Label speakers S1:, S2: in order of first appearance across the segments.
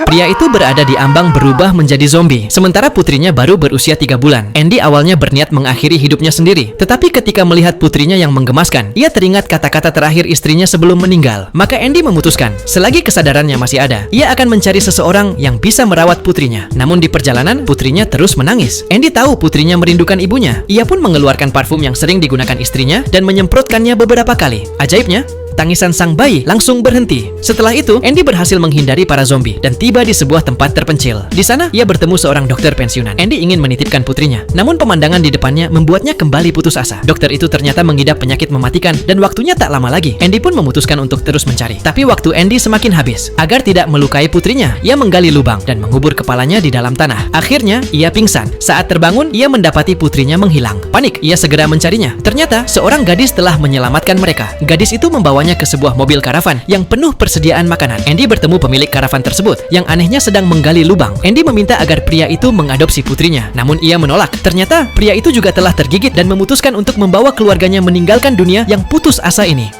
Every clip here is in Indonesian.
S1: Pria itu berada di ambang berubah menjadi zombie, sementara putrinya baru berusia 3 bulan. Andy awalnya berniat mengakhiri hidupnya sendiri, tetapi ketika melihat putrinya yang menggemaskan, ia teringat kata-kata terakhir istrinya sebelum meninggal. Maka Andy memutuskan, selagi kesadarannya masih ada, ia akan mencari seseorang yang bisa merawat putrinya. Namun di perjalanan, putrinya terus menangis. Andy tahu putrinya merindukan ibunya. Ia pun mengeluarkan parfum yang sering digunakan istrinya dan menyemprotkannya beberapa kali. Ajaibnya, tangisan sang bayi langsung berhenti. Setelah itu, Andy berhasil menghindari para zombie dan tiba di sebuah tempat terpencil. Di sana, ia bertemu seorang dokter pensiunan. Andy ingin menitipkan putrinya, namun pemandangan di depannya membuatnya kembali putus asa. Dokter itu ternyata mengidap penyakit mematikan dan waktunya tak lama lagi. Andy pun memutuskan untuk terus mencari. Tapi waktu Andy semakin habis. Agar tidak melukai putrinya, ia menggali lubang dan mengubur kepalanya di dalam tanah. Akhirnya, ia pingsan. Saat terbangun, ia mendapati putrinya menghilang. Panik, ia segera mencarinya. Ternyata, seorang gadis telah menyelamatkan mereka. Gadis itu membawanya ke sebuah mobil karavan yang penuh persediaan makanan. Andy bertemu pemilik karavan tersebut yang anehnya sedang menggali lubang. Andy meminta agar pria itu mengadopsi putrinya, namun ia menolak. Ternyata pria itu juga telah tergigit dan memutuskan untuk membawa keluarganya meninggalkan dunia yang putus asa ini.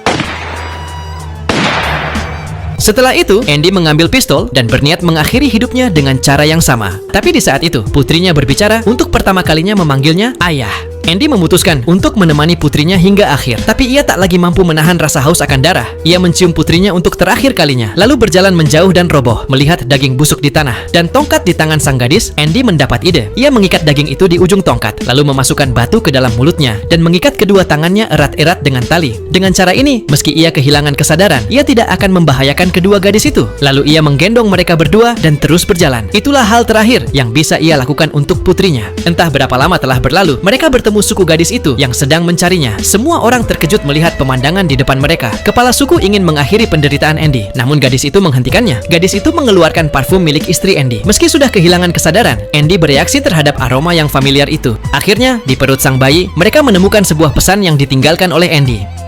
S1: Setelah itu, Andy mengambil pistol dan berniat mengakhiri hidupnya dengan cara yang sama. Tapi di saat itu, putrinya berbicara untuk pertama kalinya memanggilnya ayah. Andy memutuskan untuk menemani putrinya hingga akhir, tapi ia tak lagi mampu menahan rasa haus akan darah. Ia mencium putrinya untuk terakhir kalinya, lalu berjalan menjauh dan roboh, melihat daging busuk di tanah dan tongkat di tangan sang gadis. Andy mendapat ide. Ia mengikat daging itu di ujung tongkat, lalu memasukkan batu ke dalam mulutnya dan mengikat kedua tangannya erat-erat dengan tali. Dengan cara ini, meski ia kehilangan kesadaran, ia tidak akan membahayakan kedua gadis itu. Lalu ia menggendong mereka berdua dan terus berjalan. Itulah hal terakhir yang bisa ia lakukan untuk putrinya. Entah berapa lama telah berlalu, mereka bertemu suku gadis itu yang sedang mencarinya. Semua orang terkejut melihat pemandangan di depan mereka. Kepala suku ingin mengakhiri penderitaan Andy, namun gadis itu menghentikannya. Gadis itu mengeluarkan parfum milik istri Andy. Meski sudah kehilangan kesadaran, Andy bereaksi terhadap aroma yang familiar itu. Akhirnya, di perut sang bayi, mereka menemukan sebuah pesan yang ditinggalkan oleh Andy.